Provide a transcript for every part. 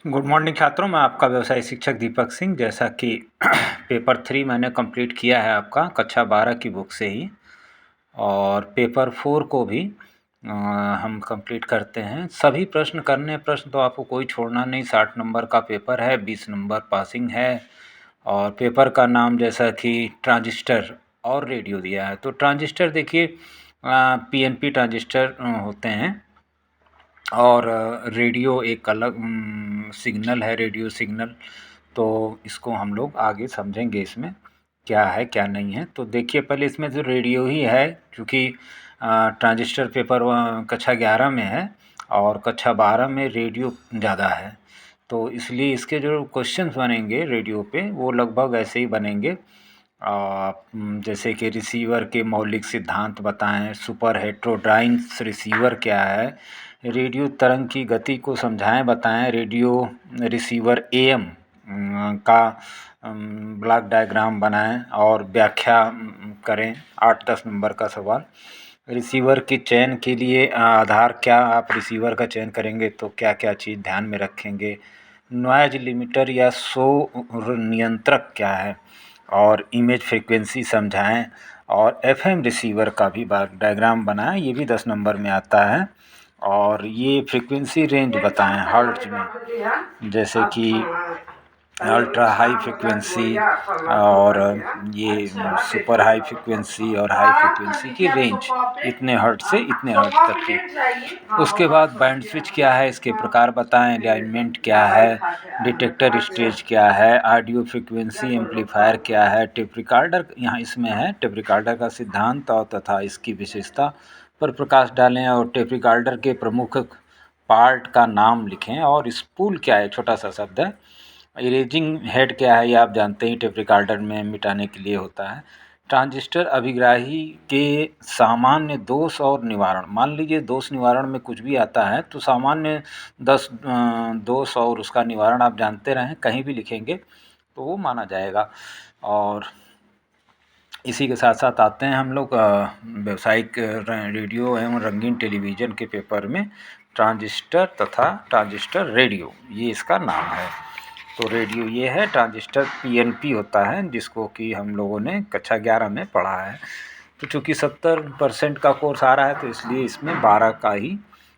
Good morning छात्रों, मैं आपका व्यवसाय शिक्षक दीपक सिंह। जैसा कि पेपर 3 मैंने कंप्लीट किया है आपका कक्षा 12 की बुक से ही, और पेपर 4 को भी हम कंप्लीट करते हैं। सभी प्रश्न तो आपको कोई छोड़ना नहीं। 60 नंबर का पेपर है, 20 नंबर पासिंग है। और पेपर का नाम जैसा कि ट्रांजिस्टर और रेडियो दिया है। तो ट्रांजिस्टर देखिए, पीएनपी ट्रांजिस्टर होते हैं, और रेडियो एक अलग सिग्नल है, रेडियो सिग्नल। तो इसको हम लोग आगे समझेंगे, इसमें क्या है क्या नहीं है। तो देखिए, पहले इसमें जो रेडियो ही है, क्योंकि ट्रांजिस्टर पेपर कक्षा 11 में है और कक्षा 12 में रेडियो ज़्यादा है। तो इसलिए इसके जो क्वेश्चंस बनेंगे रेडियो पे वो लगभग ऐसे ही बनेंगे। जैसे कि रिसीवर के मौलिक सिद्धांत बताएं, सुपर हेट्रोडाइन्स रिसीवर क्या है, रेडियो तरंग की गति को समझाएं बताएं, रेडियो रिसीवर एएम का ब्लॉक डायग्राम बनाएं और व्याख्या करें। 8-10 नंबर का सवाल। रिसीवर के चयन के लिए आधार क्या, आप रिसीवर का चयन करेंगे तो क्या क्या चीज़ ध्यान में रखेंगे। नॉइज लिमिटर या शोर नियंत्रक क्या है, और इमेज फ्रीक्वेंसी समझाएं, और एफएम रिसीवर का भी डायग्राम बनाएं। ये भी 10 नंबर में आता है। और ये फ्रीक्वेंसी रेंज बताएं हर्ट्ज में, जैसे कि अल्ट्रा हाई फ्रिक्वेंसी और ये सुपर हाई फ्रिक्वेंसी और हाई फ्रिक्वेंसी की रेंज इतने हर्ट से इतने हर्ट तक की। उसके बाद बैंड स्विच क्या है, इसके प्रकार बताएं, अलाइनमेंट क्या है, डिटेक्टर स्टेज क्या है, ऑडियो फ्रिक्वेंसी एम्पलीफायर क्या है, टेप रिकॉर्डर यहाँ इसमें है, टेप रिकॉर्डर का सिद्धांत और तथा इसकी विशेषता पर प्रकाश डालें, और टेप रिकॉर्डर के प्रमुख पार्ट का नाम लिखें, और स्पूल क्या है, छोटा सा शब्द है। इरेजिंग हेड क्या है, ये आप जानते ही टेप रिकॉर्डर में मिटाने के लिए होता है। ट्रांजिस्टर अभिग्राही के सामान्य दोष और निवारण, मान लीजिए दोष निवारण में कुछ भी आता है तो सामान्य 10 दोष और उसका निवारण आप जानते रहें, कहीं भी लिखेंगे तो वो माना जाएगा। और इसी के साथ साथ आते हैं हम लोग व्यावसायिक रेडियो एवं रंगीन टेलीविज़न के पेपर में। ट्रांजिस्टर तथा ट्रांजिस्टर रेडियो, ये इसका नाम है। तो रेडियो ये है, ट्रांजिस्टर पीएनपी होता है, जिसको कि हम लोगों ने कक्षा 11 में पढ़ा है। तो चूँकि 70% का कोर्स आ रहा है तो इसलिए इसमें 12 का ही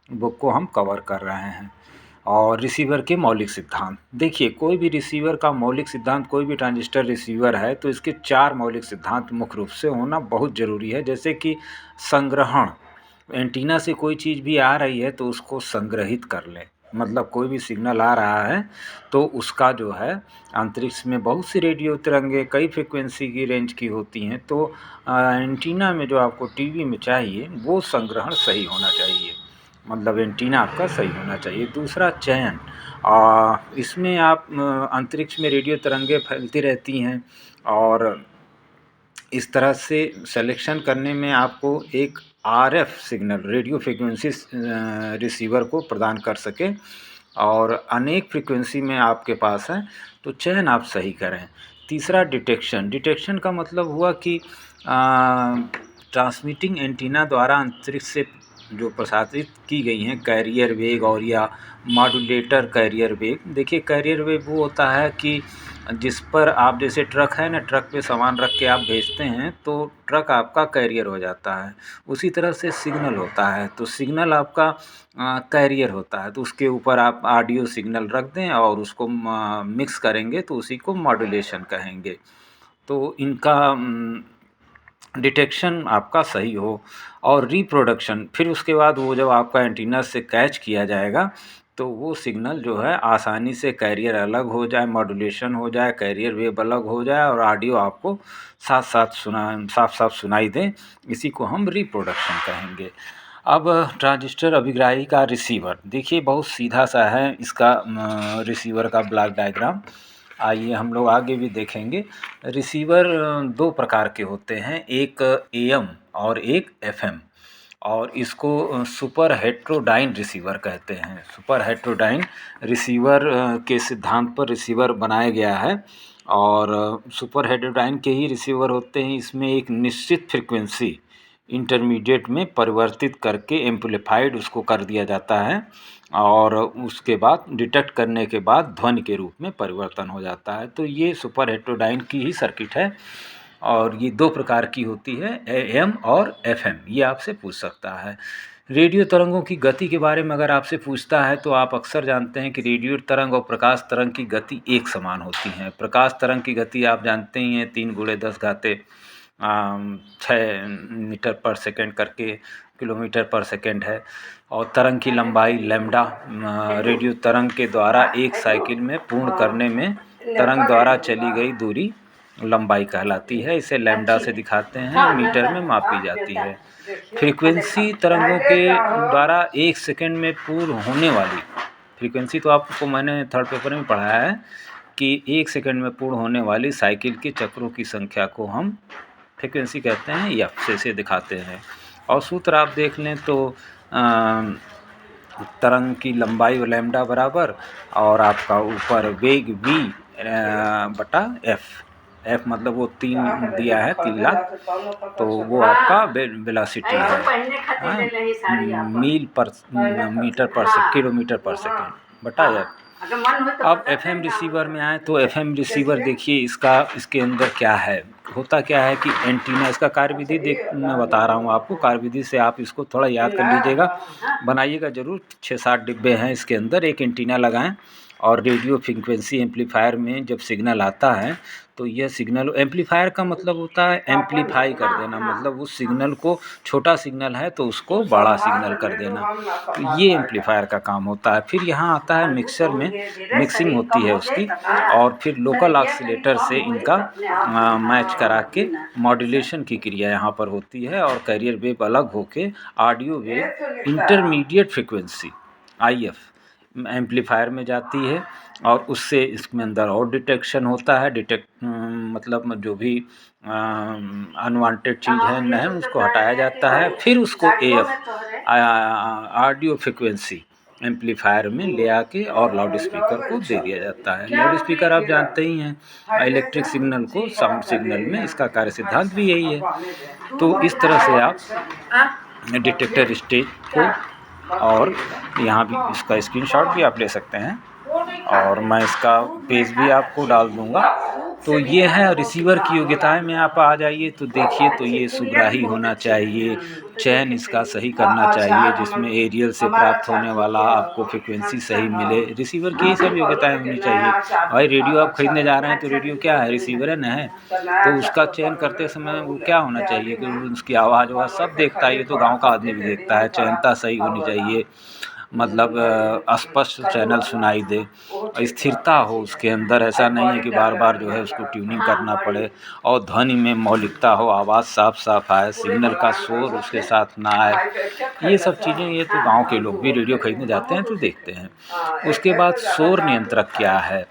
बुक को हम कवर कर रहे हैं। और रिसीवर के मौलिक सिद्धांत, देखिए कोई भी रिसीवर का मौलिक सिद्धांत, कोई भी ट्रांजिस्टर रिसीवर है तो इसके 4 मौलिक सिद्धांत मुख्य रूप से होना बहुत ज़रूरी है। जैसे कि संग्रहण, एंटीना से कोई चीज़ भी आ रही है तो उसको संग्रहित कर लें, मतलब कोई भी सिग्नल आ रहा है तो उसका जो है, अंतरिक्ष में बहुत सी रेडियो तरंगें कई फ्रिक्वेंसी की रेंज की होती हैं, तो एंटीना में जो आपको टीवी में चाहिए वो संग्रहण सही होना चाहिए, मतलब एंटीना आपका सही होना चाहिए। दूसरा चयन, इसमें आप अंतरिक्ष में रेडियो तरंगें फैलती रहती हैं, और इस तरह से सिलेक्शन करने में आपको एक RF signal, radio frequency receiver को प्रदान कर सके, और अनेक फ्रिक्वेंसी में आपके पास है तो चयन आप सही करें। तीसरा डिटेक्शन, डिटेक्शन का मतलब हुआ कि ट्रांसमिटिंग एंटीना द्वारा अंतरिक्ष से जो प्रसारित की गई हैं कैरियर वेग और या मॉड्यूलेटर कैरियर वेग। देखिए कैरियर वेग वो होता है कि जिस पर आप, जैसे ट्रक है ना, ट्रक पे सामान रख के आप भेजते हैं तो ट्रक आपका कैरियर हो जाता है। उसी तरह से सिग्नल होता है, तो सिग्नल आपका कैरियर होता है, तो उसके ऊपर आप ऑडियो सिग्नल रख दें और उसको मिक्स करेंगे तो उसी को मॉड्यूलेशन कहेंगे। तो इनका डिटेक्शन आपका सही हो। और रिप्रोडक्शन, फिर उसके बाद वो जब आपका एंटीना से कैच किया जाएगा तो वो सिग्नल जो है आसानी से कैरियर अलग हो जाए, मॉड्यूलेशन हो जाए, कैरियर वेव अलग हो जाए और ऑडियो आपको साफ साफ सुनाई दे, इसी को हम रिप्रोडक्शन कहेंगे। अब ट्रांजिस्टर अभिग्राही का रिसीवर, देखिए बहुत सीधा सा है इसका रिसीवर का ब्लॉक डायग्राम। आइए हम लोग आगे भी देखेंगे। रिसीवर दो प्रकार के होते हैं, एक एएम और एक एफएम, और इसको सुपर हेट्रोडाइन रिसीवर कहते हैं। सुपर हेट्रोडाइन रिसीवर के सिद्धांत पर रिसीवर बनाया गया है, और सुपर हेट्रोडाइन के ही रिसीवर होते हैं। इसमें एक निश्चित फ्रिक्वेंसी इंटरमीडिएट में परिवर्तित करके एम्पलीफाइड उसको कर दिया जाता है और उसके बाद डिटेक्ट करने के बाद ध्वनि के रूप में परिवर्तन हो जाता है। तो ये सुपर हेटेरोडाइन की ही सर्किट है और ये 2 प्रकार की होती है, AM और FM। ये आपसे पूछ सकता है। रेडियो तरंगों की गति के बारे में अगर आपसे पूछता है तो आप अक्सर जानते हैं कि रेडियो तरंग और प्रकाश तरंग की गति एक समान होती है। प्रकाश तरंग की गति आप जानते ही हैं 3 × 10 घाते 6 मीटर पर सेकंड करके किलोमीटर पर सेकंड है और तरंग की लंबाई लैम्डा रेडियो तरंग के द्वारा एक साइकिल में पूर्ण करने में तरंग द्वारा चली गई दूरी लंबाई कहलाती है। इसे लैम्डा से दिखाते हैं, मीटर में मापी जाती है। फ्रीक्वेंसी तरंगों के द्वारा 1 सेकंड में पूर्ण होने वाली फ्रीक्वेंसी, तो आपको मैंने 3rd पेपर में पढ़ाया है कि 1 सेकंड में पूर्ण होने वाली साइकिल के चक्रों की संख्या को हम फ्रीक्वेंसी कहते हैं, F से दिखाते हैं। और सूत्र आप देख लें तो तरंग की लंबाई लैम्डा बराबर और आपका ऊपर वेग v बटा f मतलब वो 3 दिया है 3 लाख, तो वो आपका वेलोसिटी है मीटर पर किलोमीटर पर सेकंड बटा f। अब FM रिसीवर में आए तो FM रिसीवर देखिए इसके अंदर क्या है, होता क्या है कि एंटीना, इसका कार्यविधि मैं बता रहा हूँ आपको, कार्यविधि से आप इसको थोड़ा याद कर लीजिएगा, बनाइएगा ज़रूर। 6-7 डिब्बे हैं इसके अंदर, एक एंटीना लगाएं और रेडियो फ्रीक्वेंसी एम्पलीफायर में जब सिग्नल आता है तो यह सिग्नल, एम्पलीफायर का मतलब होता है एम्पलीफाई कर देना, मतलब उस सिग्नल को, छोटा सिग्नल है तो उसको बड़ा सिग्नल कर देना, तो ये एम्पलीफायर का काम होता है। फिर यहाँ आता है मिक्सर में, मिक्सिंग होती है उसकी, और फिर लोकल ऑसिलेटर से इनका मैच करा के मॉड्यूलेशन की क्रिया यहाँ पर होती है और कैरियर वेव अलग होके audio wave intermediate frequency IF amplifier में जाती है और उससे इसमें अंदर और डिटेक्शन होता है। मतलब जो भी अनवांटेड चीज़ है न, उसको हटाया जाता है, फिर उसको AF ऑडियो फ्रीक्वेंसी एम्पलीफायर में ले आके और लाउड स्पीकर को दे दिया जाता है। लाउड स्पीकर आप जानते ही हैं इलेक्ट्रिक सिग्नल को साउंड सिग्नल में, इसका कार्य सिद्धांत भी यही है। तो इस तरह से आप डिटेक्टर स्टेज को, और यहाँ भी इसका स्क्रीनशॉट भी आप ले सकते हैं और मैं इसका पेज भी आपको डाल दूँगा। तो ये है रिसीवर की योग्यताएं में आप आ जाइए तो देखिए, तो ये सुग्राही होना चाहिए, चयन इसका सही करना चाहिए जिसमें एरियल से प्राप्त होने वाला आपको फ्रीक्वेंसी सही मिले। रिसीवर की ये सब योग्यताएं होनी चाहिए। भाई रेडियो आप खरीदने जा रहे हैं तो रेडियो क्या है, रिसीवर है न, है तो उसका चयन करते समय वो क्या होना चाहिए कि उसकी आवाज़ सब देखता है, ये तो गाँव का आदमी भी देखता है, चयनता सही होनी चाहिए, मतलब स्पष्ट चैनल सुनाई दे, स्थिरता हो उसके अंदर, ऐसा नहीं है कि बार बार जो है उसको ट्यूनिंग करना पड़े, और ध्वनि में मौलिकता हो, आवाज़ साफ साफ आए, सिग्नल का शोर उसके साथ ना आए, ये सब चीज़ें ये तो गांव के लोग भी रेडियो खरीदने जाते हैं तो देखते हैं। उसके बाद शोर नियंत्रक क्या है,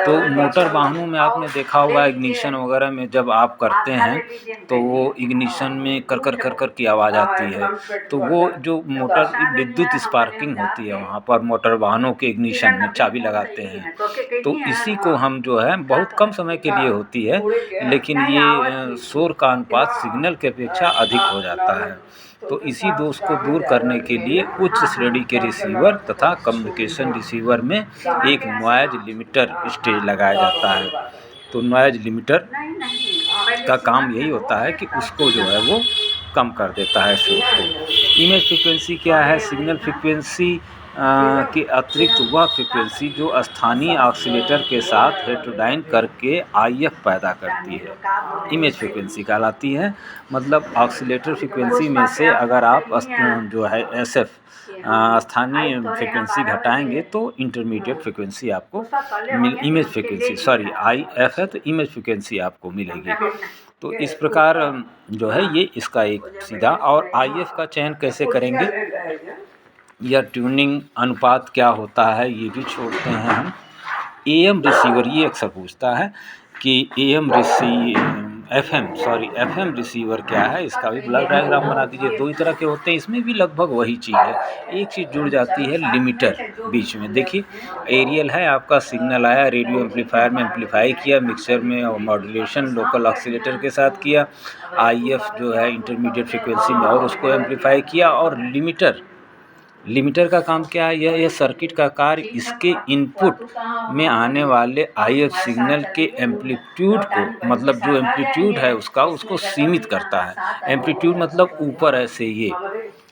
तो मोटर वाहनों में आपने देखा होगा इग्निशन वगैरह में जब आप करते हैं तो वो इग्निशन में कर कर कर कर की आवाज़ आती है, तो वो जो मोटर विद्युत स्पार्किंग होती है वहाँ पर मोटर वाहनों के इग्निशन में चाबी लगाते हैं, तो इसी को हम जो है बहुत कम समय के लिए होती है, लेकिन ये शोर का अनुपात सिग्नल की अपेक्षा अधिक हो जाता है। तो इसी दोष को दूर करने के लिए उच्च श्रेणी के रिसीवर तथा कम्युनिकेशन रिसीवर में एक नॉइज लिमिटर स्टेज लगाया जाता है। तो नॉइज लिमिटर का काम यही होता है कि उसको जो है वो कम कर देता है शोर को। इमेज फ्रीक्वेंसी क्या है, सिग्नल फ्रीक्वेंसी के अतिरिक्त वह फ्रीक्वेंसी जो स्थानीय ऑसिलेटर के साथ हेटेरोडाइन करके IF पैदा करती है, इमेज फ्रीक्वेंसी कहलाती है। मतलब ऑसिलेटर फ्रीक्वेंसी में से अगर आप जो है SF स्थानीय फ्रीक्वेंसी घटाएंगे तो इंटरमीडिएट फ्रीक्वेंसी आपको इमेज फ्रीक्वेंसी IF है तो इमेज फ्रीक्वेंसी आपको मिलेगी। तो इस प्रकार जो है ये इसका एक सीधा, और IF का चयन कैसे करेंगे या ट्यूनिंग अनुपात क्या होता है ये भी छोड़ते हैं हम। AM रिसीवर, ये अक्सर पूछता है कि AM एफएम रिसीवर क्या है, इसका भी ब्लॉक डायग्राम बना दीजिए। दो ही तरह के होते हैं, इसमें भी लगभग वही चीज़ है। एक चीज़ जुड़ जाती है लिमिटर बीच में। देखिए एरियल है आपका, सिग्नल आया रेडियो एम्पलीफायर में एम्पलीफाई किया, मिक्सर में और मॉड्यूलेशन लोकल ऑसिलेटर के साथ किया, आईएफ जो है इंटरमीडिएट फ्रिक्वेंसी में और उसको एम्पलीफाई किया। और लिमिटर का काम क्या है, यह सर्किट का कार्य इसके इनपुट में आने वाले आईएफ सिग्नल के एम्पलीट्यूड को, मतलब जो एम्पलीट्यूड है उसको सीमित करता है। एम्पलीट्यूड मतलब ऊपर ऐसे ये,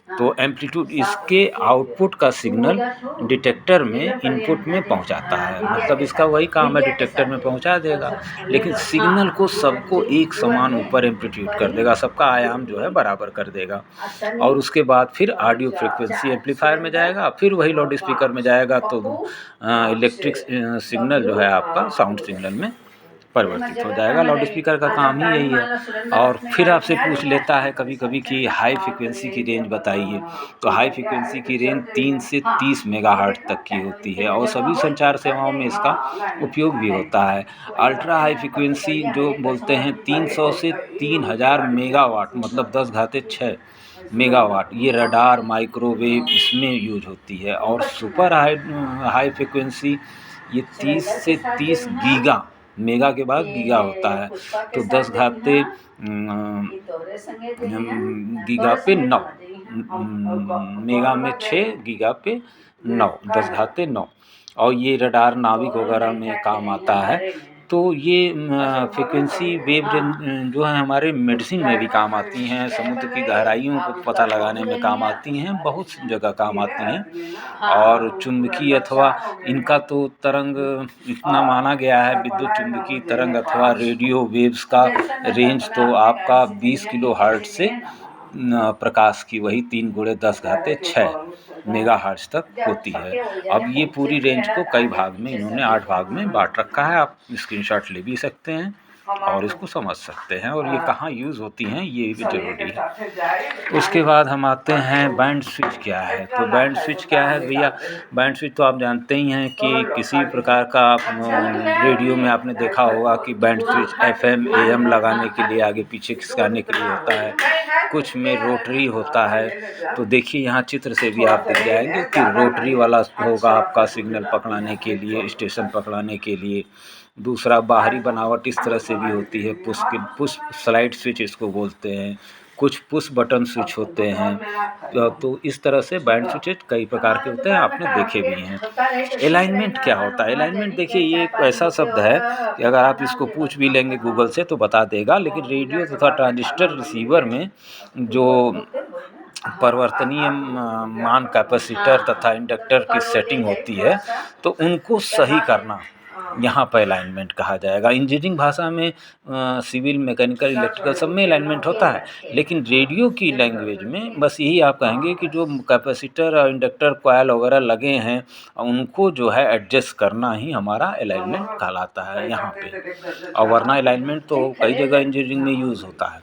तो एम्पलीट्यूड इसके आउटपुट का सिग्नल डिटेक्टर में इनपुट में पहुंचाता है। मतलब इसका वही काम है, डिटेक्टर में पहुंचा देगा, लेकिन सिग्नल को सबको एक समान ऊपर एम्पलीट्यूड कर देगा, सबका आयाम जो है बराबर कर देगा। और उसके बाद फिर ऑडियो फ्रिक्वेंसी एम्पलीफायर में जाएगा, फिर वही लाउड स्पीकर में जाएगा, तो इलेक्ट्रिक सिग्नल जो है आपका साउंड सिग्नल में परिवर्तित हो जाएगा। लाउड स्पीकर का काम ही यही है। और फिर आपसे पूछ लेता है कभी कभी कि हाई फ्रिक्वेंसी की रेंज बताइए, तो हाई फ्रिक्वेंसी की रेंज 3 से 30 मेगाहर्ट्ज तक की होती है और सभी संचार सेवाओं में इसका उपयोग भी होता है। अल्ट्रा हाई फ्रिक्वेंसी जो बोलते हैं 300 से 3000 मेगावाट, मतलब 10 घाते 6 मेगावाट, ये रडार माइक्रोवेव इसमें यूज होती है। और सुपर हाई फ्रिक्वेंसी ये 30 से 30 गीगा, मेगा के बाद गीगा होता है, तो 10 घाते गीगा पे 9, मेगा में 6, गीगा पे 9, 10 घाते 9। और ये रडार नाविक वगैरह में काम आता है। तो ये फ्रिक्वेंसी वेव जो है हमारे मेडिसिन में भी काम आती हैं, समुद्र की गहराइयों को पता लगाने में काम आती हैं, बहुत सी जगह काम आती हैं। और चुंबकीय अथवा इनका तो तरंग इतना माना गया है, विद्युत चुंबकीय तरंग अथवा रेडियो वेव्स का रेंज तो आपका 20 किलो हर्ट्ज से प्रकाश की वही 3 गुणे 10 घाते 6 मेगा हर्ट्ज तक होती है। अब ये पूरी रेंज को कई भाग में इन्होंने 8 भाग में बांट रखा है, आप स्क्रीनशॉट ले भी सकते हैं और इसको समझ सकते हैं, और ये कहाँ यूज़ होती हैं ये भी ज़रूरी है। उसके बाद हम आते हैं बैंड स्विच क्या है। तो बैंड स्विच क्या है भैया, बैंड स्विच तो आप जानते ही हैं कि किसी प्रकार का आप रेडियो में आपने देखा होगा कि बैंड स्विच एफएम एएम लगाने के लिए आगे पीछे खिसकाने के लिए होता है, कुछ में रोटरी होता है। तो देखिए यहाँ चित्र से भी आप देख जाएंगे कि रोटरी वाला होगा आपका सिग्नल पकड़ाने के लिए, स्टेशन पकड़ाने के लिए। दूसरा बाहरी बनावट इस तरह से भी होती है, पुश स्लाइड स्विच इसको बोलते हैं, कुछ पुश बटन स्विच होते हैं। तो इस तरह से बैंड स्विच कई प्रकार के होते हैं, आपने देखे भी हैं। अलाइनमेंट क्या होता है, अलाइनमेंट देखिए ये एक ऐसा शब्द है कि अगर आप इसको पूछ भी लेंगे गूगल से तो बता देगा, लेकिन रेडियो तथा ट्रांजिस्टर रिसीवर में जो परिवर्तनीय मान कैपेसिटर तथा इंडक्टर की सेटिंग होती है, तो उनको सही करना यहाँ पर अलाइनमेंट कहा जाएगा। इंजीनियरिंग भाषा में सिविल, मैकेनिकल, इलेक्ट्रिकल सब में अलाइनमेंट होता है, लेकिन रेडियो की लैंग्वेज में बस यही आप कहेंगे कि जो कैपेसिटर और इंडक्टर कॉइल वगैरह लगे हैं उनको जो है एडजस्ट करना ही हमारा अलाइनमेंट कहलाता है यहाँ पे। और वरना अलाइनमेंट तो कई जगह इंजीनियरिंग में यूज़ होता है।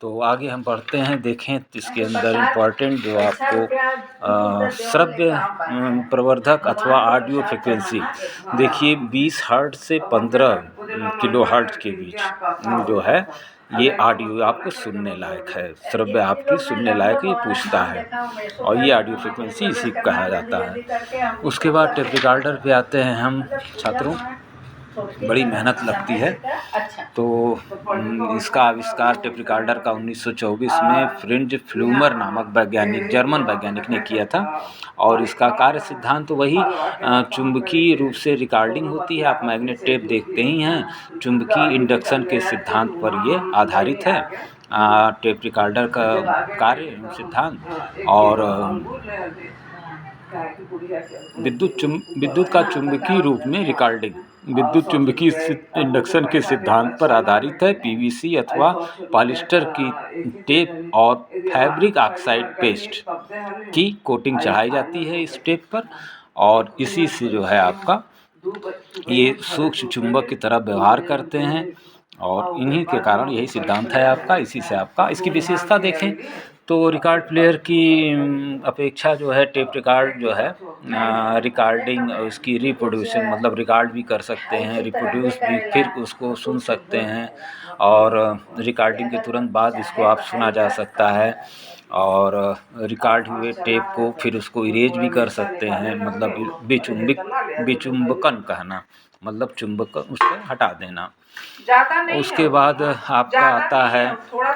तो आगे हम बढ़ते हैं, देखें तो इसके अंदर इम्पॉर्टेंट जो आपको श्रव्य प्रवर्धक अथवा ऑडियो फ्रिक्वेंसी देखिए 20 हर्ट्ज से 15 किलो हर्ट्ज के बीच जो है ये ऑडियो आपको सुनने लायक है, श्रव्य आपकी सुनने लायक ये पूछता है, और ये ऑडियो फ्रिक्वेंसी इसी को कहा जाता है। उसके बाद टेप रिकॉर्डर पे आते हैं हम छात्रों, बड़ी मेहनत लगती है। तो इसका आविष्कार टेप रिकॉर्डर का 1924 में फ्रिंज फ्लूमर नामक वैज्ञानिक, जर्मन वैज्ञानिक ने किया था। और इसका कार्य सिद्धांत तो वही चुंबकीय रूप से रिकॉर्डिंग होती है, आप मैग्नेट टेप देखते ही हैं, चुंबकीय इंडक्शन के सिद्धांत पर ये आधारित है टेप रिकॉर्डर का कार्य सिद्धांत। और विद्युत का चुंबकीय रूप में रिकॉर्डिंग विद्युत चुंबकीय इंडक्शन के सिद्धांत पर आधारित है। पीवीसी अथवा पॉलिस्टर की टेप और फैब्रिक ऑक्साइड पेस्ट की कोटिंग चढ़ाई जाती है इस टेप पर, और इसी से जो है आपका ये सूक्ष्म चुंबक की तरह व्यवहार करते हैं, और इन्हीं के कारण यही सिद्धांत है आपका, इसी से आपका। इसकी विशेषता देखें तो रिकॉर्ड प्लेयर की अपेक्षा जो है टेप रिकॉर्ड जो है रिकॉर्डिंग उसकी रिप्रोड्यूसिंग मतलब रिकॉर्ड भी कर सकते हैं, रिप्रोड्यूस भी फिर उसको सुन सकते हैं और रिकॉर्डिंग के तुरंत बाद इसको आप सुना जा सकता है और रिकॉर्ड हुए टेप को फिर उसको इरेज भी कर सकते हैं, मतलब विचुम्बकन कहना मतलब चुंबकन उसको हटा देना। उसके बाद आपका आता है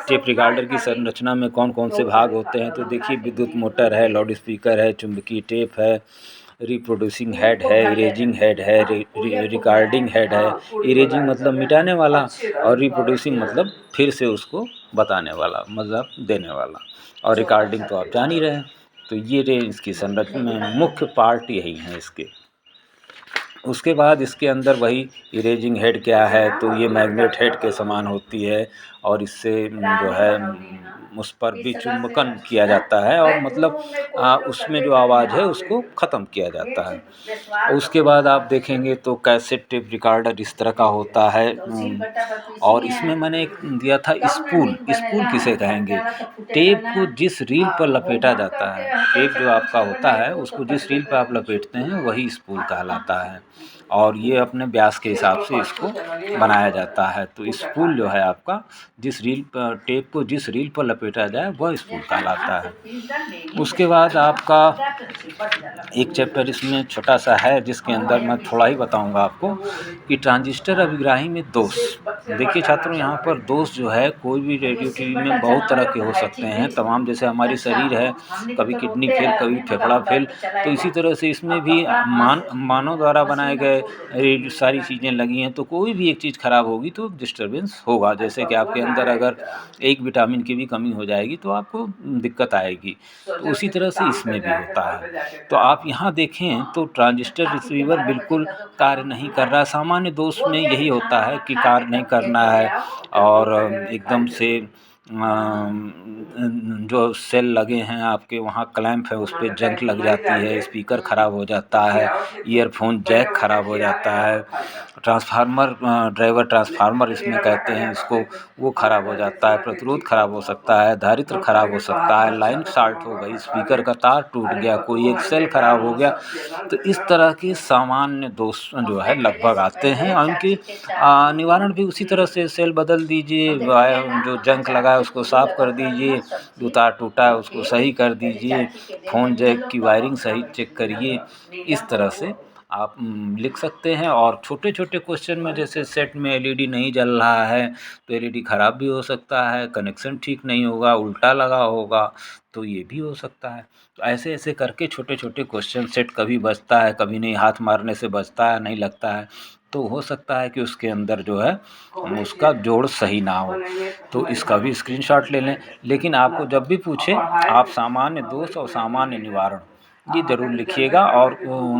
टेप रिकॉर्डर की संरचना में कौन कौन से भाग होते हैं। तो देखिए, विद्युत मोटर है, लाउड स्पीकर है, चुंबकीय टेप है, रिप्रोड्यूसिंग हेड है, इरेजिंग हेड है, रिकॉर्डिंग हेड है। इरेजिंग मतलब मिटाने वाला और रिप्रोड्यूसिंग मतलब फिर से उसको बताने वाला, मतलब देने वाला, और रिकॉर्डिंग तो आप जान ही रहे हैं। तो ये रे इसकी संरचना में मुख्य पार्ट यही हैं इसके। उसके बाद इसके अंदर वही इरेजिंग हेड क्या है, तो ये मैग्नेट हेड के समान होती है और इससे जो है उस पर भी चुंबकन किया जाता है और मतलब उसमें जो आवाज़ है उसको ख़त्म किया जाता है। उसके बाद आप देखेंगे तो कैसेट टेप रिकॉर्डर इस तरह का होता है और इसमें मैंने एक दिया था स्पूल। स्पूल किसे कहेंगे? टेप को जिस रील पर लपेटा जाता है, टेप जो आपका होता है उसको जिस रील पर आप लपेटते हैं वही स्पूल कहलाता है और ये अपने व्यास के हिसाब से इसको बनाया जाता है। तो स्पूल जो है आपका जिस रील पर टेप को जिस रील पर लपेटा जाए वह स्पूल कहलाता है। उसके बाद आपका एक चैप्टर इसमें छोटा सा है जिसके अंदर मैं थोड़ा ही बताऊंगा आपको कि ट्रांजिस्टर अभिग्राही में दोष। देखिए छात्रों, यहाँ पर दोष जो है कोई भी रेडियो टीवी में बहुत तरह के हो सकते हैं। तमाम जैसे हमारी शरीर है, कभी किडनी फेल, कभी फेफड़ा फेल, तो इसी तरह से इसमें भी मानव द्वारा बनाए गए सारी चीज़ें लगी हैं, तो कोई भी एक चीज़ खराब होगी तो डिस्टर्बेंस होगा। जैसे कि आपके अंदर अगर एक विटामिन की भी कमी हो जाएगी तो आपको दिक्कत आएगी, तो उसी तरह से इसमें भी होता है। तो आप यहाँ देखें तो ट्रांजिस्टर रिसीवर बिल्कुल कार्य नहीं कर रहा। सामान्य दोष में यही होता है कि कार्य नहीं करना है और एकदम से जो सेल लगे हैं आपके वहाँ क्लैंप है उस पर जंग लग जाती है, स्पीकर ख़राब हो जाता है, ईयरफोन जैक ख़राब हो जाता है, ट्रांसफार्मर ड्राइवर ट्रांसफार्मर इसमें कहते हैं इसको, वो ख़राब हो जाता है, प्रतिरोध ख़राब हो सकता है, धारित्र ख़राब हो सकता है, लाइन शॉर्ट हो गई, स्पीकर का तार टूट गया, कोई एक सेल ख़राब हो गया। तो इस तरह के सामान्य दोष जो है लगभग आते हैं और उनकी निवारण भी उसी तरह से सेल बदल दीजिए, जो जंक लगा है उसको साफ़ कर दीजिए, जो तार टूटा है उसको सही कर दीजिए, फ़ोन जैक की वायरिंग सही चेक करिए। इस तरह से आप लिख सकते हैं। और छोटे-छोटे क्वेश्चन में जैसे सेट में एलईडी नहीं जल रहा है तो एलईडी ख़राब भी हो सकता है, कनेक्शन ठीक नहीं होगा, उल्टा लगा होगा, तो ये भी हो सकता है। तो ऐसे-ऐसे करके छोटे-छोटे क्वेश्चन सेट कभी बजता है, कभी नहीं, हाथ मारने से बजता है, नहीं लगता है, तो हो सकता है कि उसके अंदर जो है उसका जोड़ सही ना हो, तो इसका भी स्क्रीनशॉट ले लें। लेकिन आपको जब भी पूछे आप सामान्य दोष और सामान्य निवारण ये ज़रूर लिखिएगा। और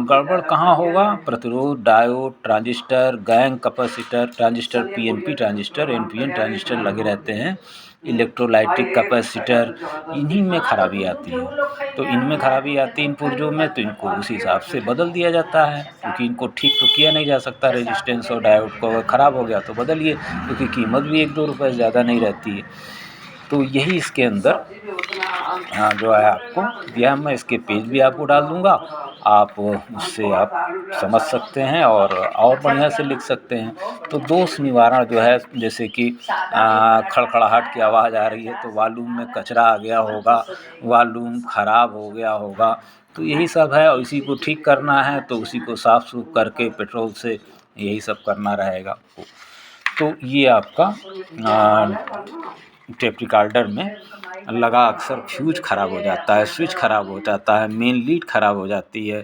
गड़बड़ कहाँ होगा? प्रतिरोध, diode, transistor, gang capacitor, transistor PNP transistor, NPN transistor लगे रहते हैं, इलेक्ट्रोलाइटिक कैपेसिटर, इन्हीं में खराबी आती है। तो इनमें खराबी आती है इन पुर्जों में, तो इनको उसी हिसाब से बदल दिया जाता है, क्योंकि इनको ठीक तो किया नहीं जा सकता रेजिस्टेंस और डायोड को। अगर ख़राब हो गया तो बदलिए, क्योंकि कीमत भी 1-2 रुपये ज़्यादा नहीं रहती है। तो यही इसके अंदर जो है आपको दिया, मैं इसके पेज भी आपको डाल दूँगा, आप उससे आप समझ सकते हैं और बढ़िया से लिख सकते हैं। तो दोष निवारण जो है, जैसे कि खड़खड़ाहट की आवाज़ आ रही है तो वॉल्यूम में कचरा आ गया होगा, वॉल्यूम ख़राब हो गया होगा, तो यही सब है। और इसी को ठीक करना है तो उसी को साफ़ सूफ करके पेट्रोल से यही सब करना रहेगा। तो ये आपका टेप रिकॉर्डर में लगा अक्सर फ्यूज ख़राब हो जाता है, स्विच ख़राब हो जाता है, मेन लीड ख़राब हो जाती है,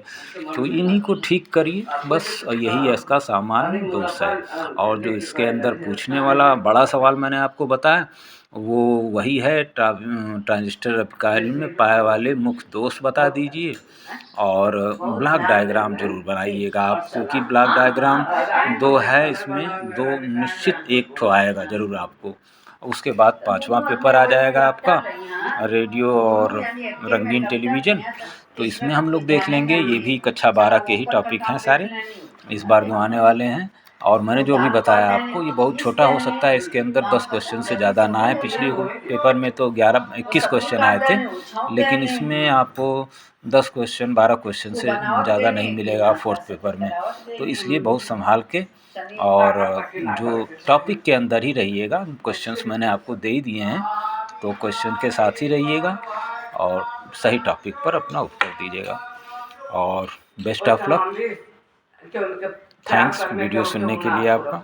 तो इन्हीं को ठीक करिए बस। यही इसका सामान्य दोष है। और जो इसके अंदर पूछने वाला बड़ा सवाल मैंने आपको बताया वो वही है, ट्रांजिस्टर अभिकारी में पाए वाले मुख्य दोष बता दीजिए और ब्लॉक डायग्राम ज़रूर बनाइएगा आप, क्योंकि ब्लॉक डायग्राम 2 है इसमें, 2 निश्चित एक ठो आएगा ज़रूर आपको। उसके बाद 5वां पेपर आ जाएगा आपका रेडियो और रंगीन टेलीविज़न, तो इसमें हम लोग देख लेंगे, ये भी कक्षा 12 के ही टॉपिक हैं सारे इस बार जो आने वाले हैं। और मैंने जो अभी बताया आपको ये बहुत छोटा हो सकता है, इसके अंदर 10 क्वेश्चन से ज़्यादा ना आए। पिछले पेपर में तो 21 क्वेश्चन आए थे, लेकिन इसमें आपको 10 क्वेश्चन 12 क्वेश्चन से ज़्यादा नहीं मिलेगा फोर्थ पेपर में। तो इसलिए बहुत संभाल के और जो टॉपिक के अंदर ही रहिएगा। क्वेश्चंस मैंने आपको दे ही दिए हैं, तो क्वेश्चन के साथ ही रहिएगा और सही टॉपिक पर अपना उत्तर दीजिएगा। और best of luck. Thanks video सुनने के लिए आपका।